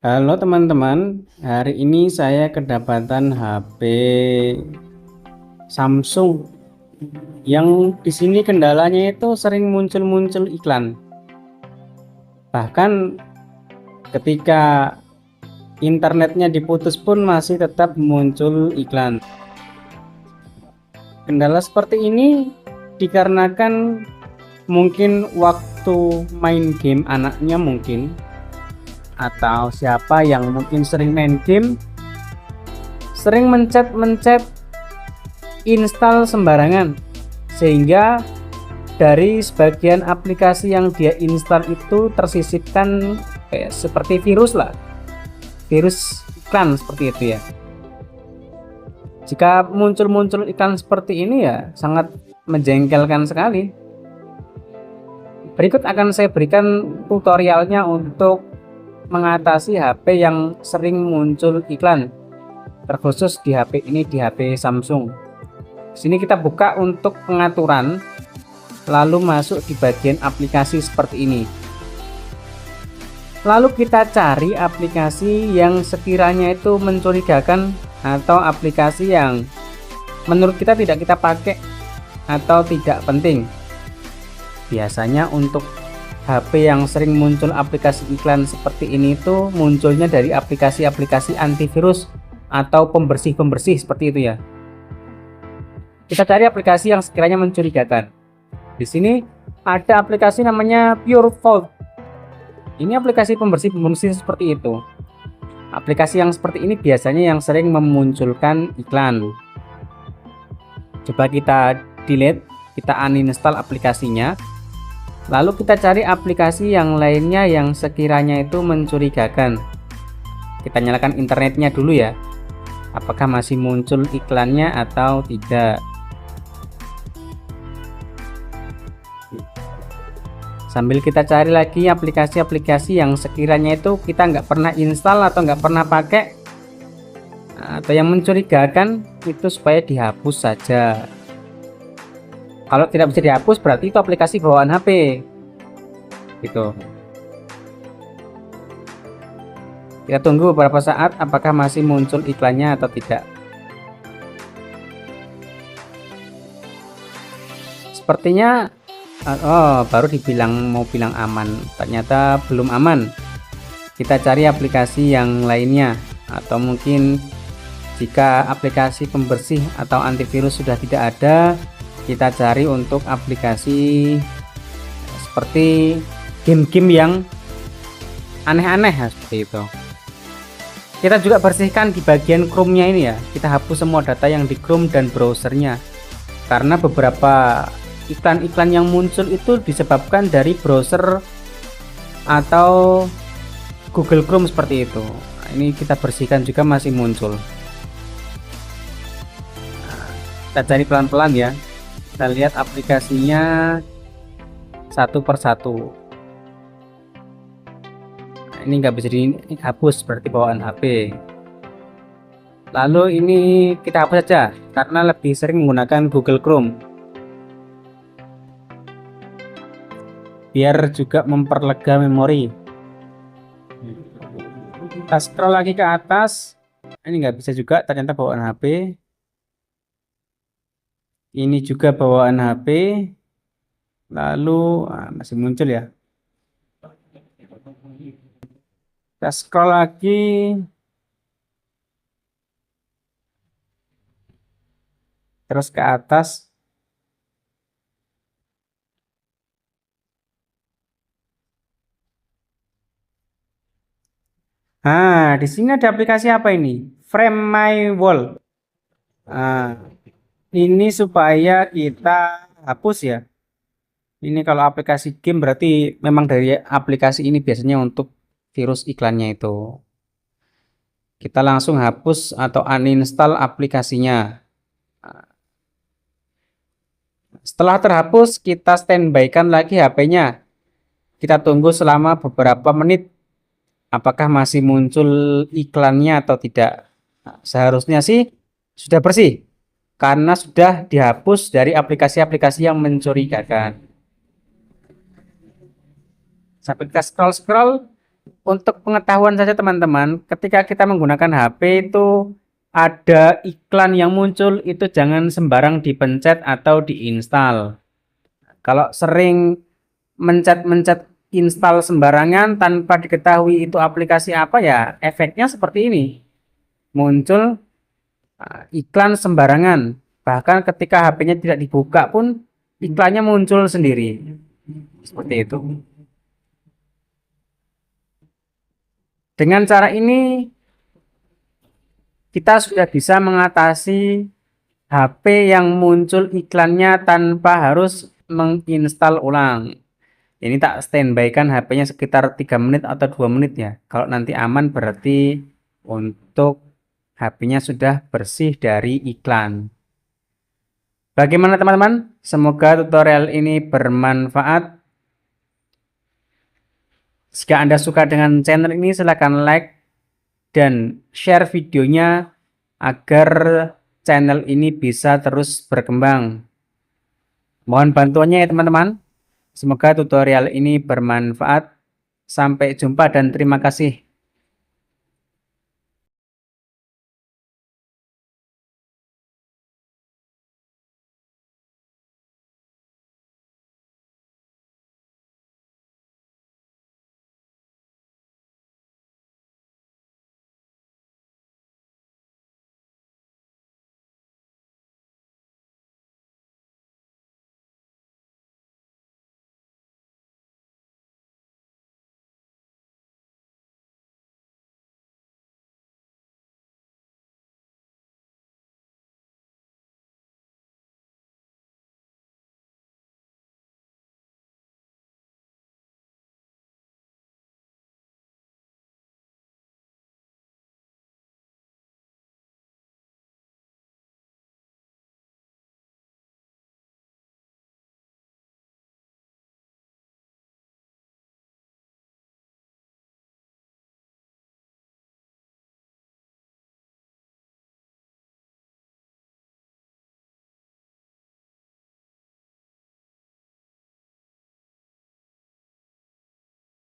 Halo teman-teman, hari ini saya kedapatan HP Samsung yang di sini kendalanya itu sering muncul-muncul iklan. Bahkan ketika internetnya diputus pun masih tetap muncul iklan. Kendala seperti ini dikarenakan mungkin waktu main game anaknya mungkin, atau siapa yang mungkin sering main game sering mencet install sembarangan, sehingga dari sebagian aplikasi yang dia install itu tersisipkan kayak seperti virus lah, virus iklan seperti itu ya. Jika muncul-muncul iklan seperti ini ya sangat menjengkelkan sekali. Berikut akan saya berikan tutorialnya untuk mengatasi HP yang sering muncul iklan, terkhusus di HP ini, di HP Samsung. Sini kita buka untuk pengaturan, lalu masuk di bagian aplikasi seperti ini. Lalu kita cari aplikasi yang sekiranya itu mencurigakan atau aplikasi yang menurut kita tidak kita pakai atau tidak penting. Biasanya untuk HP yang sering muncul aplikasi iklan seperti ini itu munculnya dari aplikasi-aplikasi antivirus atau pembersih-pembersih seperti itu ya. Kita cari aplikasi yang sekiranya mencurigakan. Di sini ada aplikasi namanya PureVault. Ini aplikasi pembersih-pembersih seperti itu. Aplikasi yang seperti ini biasanya yang sering memunculkan iklan. Coba kita delete, kita uninstall aplikasinya. Lalu kita cari aplikasi yang lainnya yang sekiranya itu mencurigakan. Kita nyalakan internetnya dulu ya. Apakah masih muncul iklannya atau tidak. Sambil kita cari lagi aplikasi-aplikasi yang sekiranya itu kita nggak pernah install atau nggak pernah pakai, atau yang mencurigakan, itu supaya dihapus saja. Kalau tidak bisa dihapus berarti itu aplikasi bawaan HP gitu. Kita tunggu beberapa saat apakah masih muncul iklannya atau tidak. Sepertinya baru dibilang mau bilang aman, ternyata belum aman. Kita cari aplikasi yang lainnya, atau mungkin jika aplikasi pembersih atau antivirus sudah tidak ada, kita cari untuk aplikasi seperti game-game yang aneh-aneh seperti itu. Kita juga bersihkan di bagian Chrome-nya ini ya. Kita hapus semua data yang di Chrome dan browsernya, karena beberapa iklan-iklan yang muncul itu disebabkan dari browser atau Google Chrome seperti itu. Nah, ini kita bersihkan juga masih muncul. Kita cari pelan-pelan ya. Kita lihat aplikasinya satu persatu. Nah, ini nggak bisa dihapus seperti bawaan HP. Lalu ini kita hapus saja karena lebih sering menggunakan Google Chrome, biar juga memperlega memori. Kita scroll lagi ke atas. Ini nggak bisa juga, ternyata bawaan HP. Ini juga bawaan HP. Lalu masih muncul ya. Kita scroll lagi. Terus ke atas. Di sini ada aplikasi apa ini? Frame My Wall. Nah, ini supaya kita hapus ya. Ini kalau aplikasi game berarti memang dari aplikasi ini biasanya untuk virus iklannya itu. Kita langsung hapus atau uninstall aplikasinya. Setelah terhapus, kita standby-kan lagi HP-nya. Kita tunggu selama beberapa menit. Apakah masih muncul iklannya atau tidak. Nah, seharusnya sih sudah bersih, karena sudah dihapus dari aplikasi-aplikasi yang mencurigakan. Sampai kita scroll-scroll, Untuk pengetahuan saja teman-teman, ketika kita menggunakan HP itu ada iklan yang muncul itu jangan sembarang dipencet atau diinstal. Kalau sering mencet-mencet install sembarangan tanpa diketahui itu aplikasi apa, ya efeknya seperti ini. Muncul iklan sembarangan. Bahkan ketika HP-nya tidak dibuka pun iklannya muncul sendiri. Seperti itu. Dengan cara ini kita sudah bisa mengatasi HP yang muncul iklannya tanpa harus menginstal ulang. Ini tak standby kan HP-nya sekitar 3 menit atau 2 menit ya. Kalau nanti aman berarti untuk HP-nya sudah bersih dari iklan. Bagaimana teman-teman? Semoga tutorial ini bermanfaat. Jika Anda suka dengan channel ini silahkan like dan share videonya agar channel ini bisa terus berkembang. Mohon bantuannya ya teman-teman. Semoga tutorial ini bermanfaat. Sampai jumpa dan terima kasih.